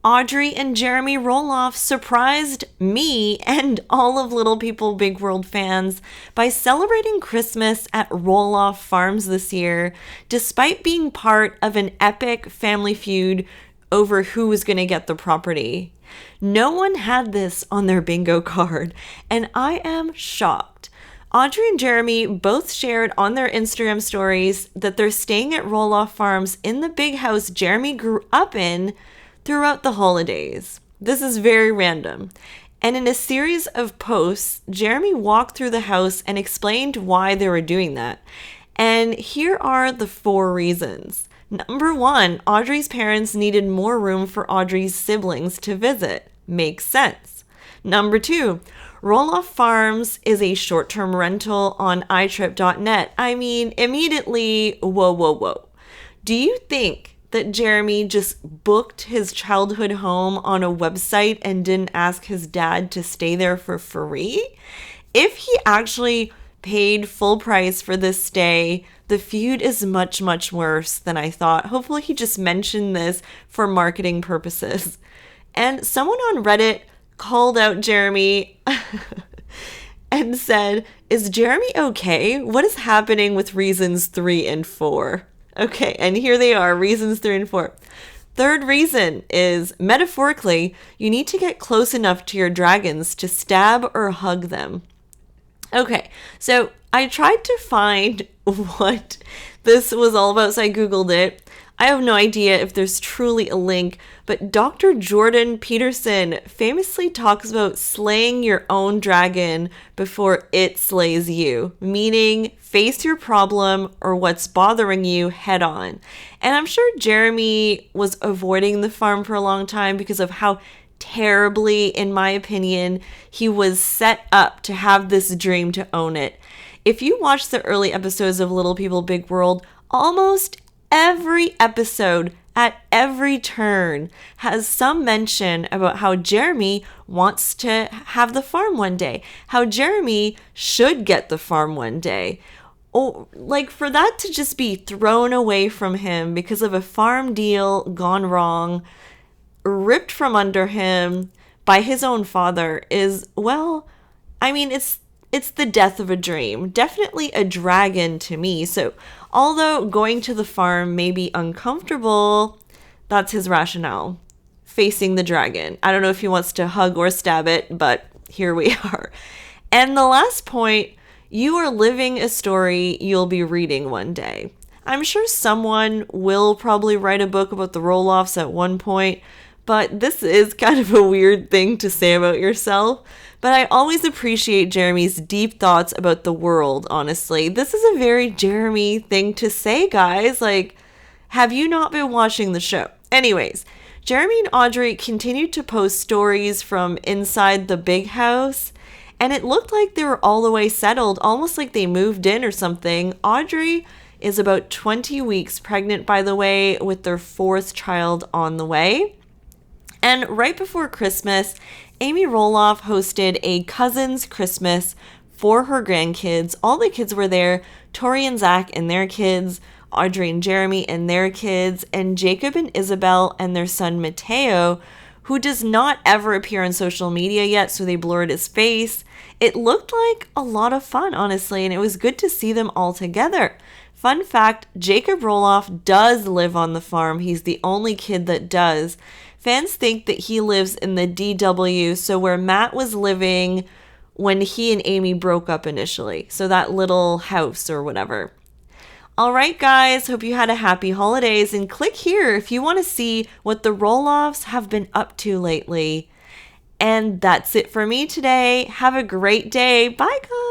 Audrey and Jeremy Roloff surprised me and all of Little People Big World fans by celebrating Christmas at Roloff Farms this year, despite being part of an epic family feud over who was going to get the property. No one had this on their bingo card, and I am shocked. Audrey and Jeremy both shared on their Instagram stories that they're staying at Roloff Farms in the big house Jeremy grew up in throughout the holidays. This is very random. And in a series of posts, Jeremy walked through the house and explained why they were doing that. And here are the 4 reasons. Number 1, Audrey's parents needed more room for Audrey's siblings to visit. Makes sense. Number 2, Roloff Farms is a short-term rental on iTrip.net. I mean, immediately, whoa. Do you think that Jeremy just booked his childhood home on a website and didn't ask his dad to stay there for free? If he actually paid full price for this stay, the feud is much, much worse than I thought. Hopefully he just mentioned this for marketing purposes. And someone on Reddit called out Jeremy and said, "Is Jeremy okay? What is happening with reasons 3 and 4? Okay, and here they are, reasons 3 and 4. Third reason is, metaphorically, you need to get close enough to your dragons to stab or hug them. Okay, so I tried to find what this was all about, so I Googled it. I have no idea if there's truly a link, but Dr. Jordan Peterson famously talks about slaying your own dragon before it slays you, meaning face your problem or what's bothering you head on. And I'm sure Jeremy was avoiding the farm for a long time because of how terribly, in my opinion, he was set up to have this dream to own it. If you watch the early episodes of Little People Big World, almost every episode at every turn has some mention about how Jeremy wants to have the farm one day, how Jeremy should get the farm one day. Oh, like for that to just be thrown away from him because of a farm deal gone wrong, ripped from under him by his own father is, well, I mean, it's the death of a dream. Definitely a dragon to me. So although going to the farm may be uncomfortable, that's his rationale. Facing the dragon. I don't know if he wants to hug or stab it, but here we are. And the last point, you are living a story you'll be reading one day. I'm sure someone will probably write a book about the Roloffs at one point, but this is kind of a weird thing to say about yourself. But I always appreciate Jeremy's deep thoughts about the world, honestly. This is a very Jeremy thing to say, guys. Like, have you not been watching the show? Anyways, Jeremy and Audrey continued to post stories from inside the big house, and it looked like they were all the way settled, almost like they moved in or something. Audrey is about 20 weeks pregnant, by the way, with their 4th child on the way. And right before Christmas, Amy Roloff hosted a cousin's Christmas for her grandkids. All the kids were there, Tori and Zach and their kids, Audrey and Jeremy and their kids, and Jacob and Isabel and their son Mateo, who does not ever appear on social media yet, so they blurred his face. It looked like a lot of fun, honestly, and it was good to see them all together. Fun fact, Jacob Roloff does live on the farm. He's the only kid that does. Fans think that he lives in the DW, so where Matt was living when he and Amy broke up initially. So that little house or whatever. All right, guys, hope you had a happy holidays, and click here if you want to see what the Roloffs have been up to lately. And that's it for me today. Have a great day. Bye, guys.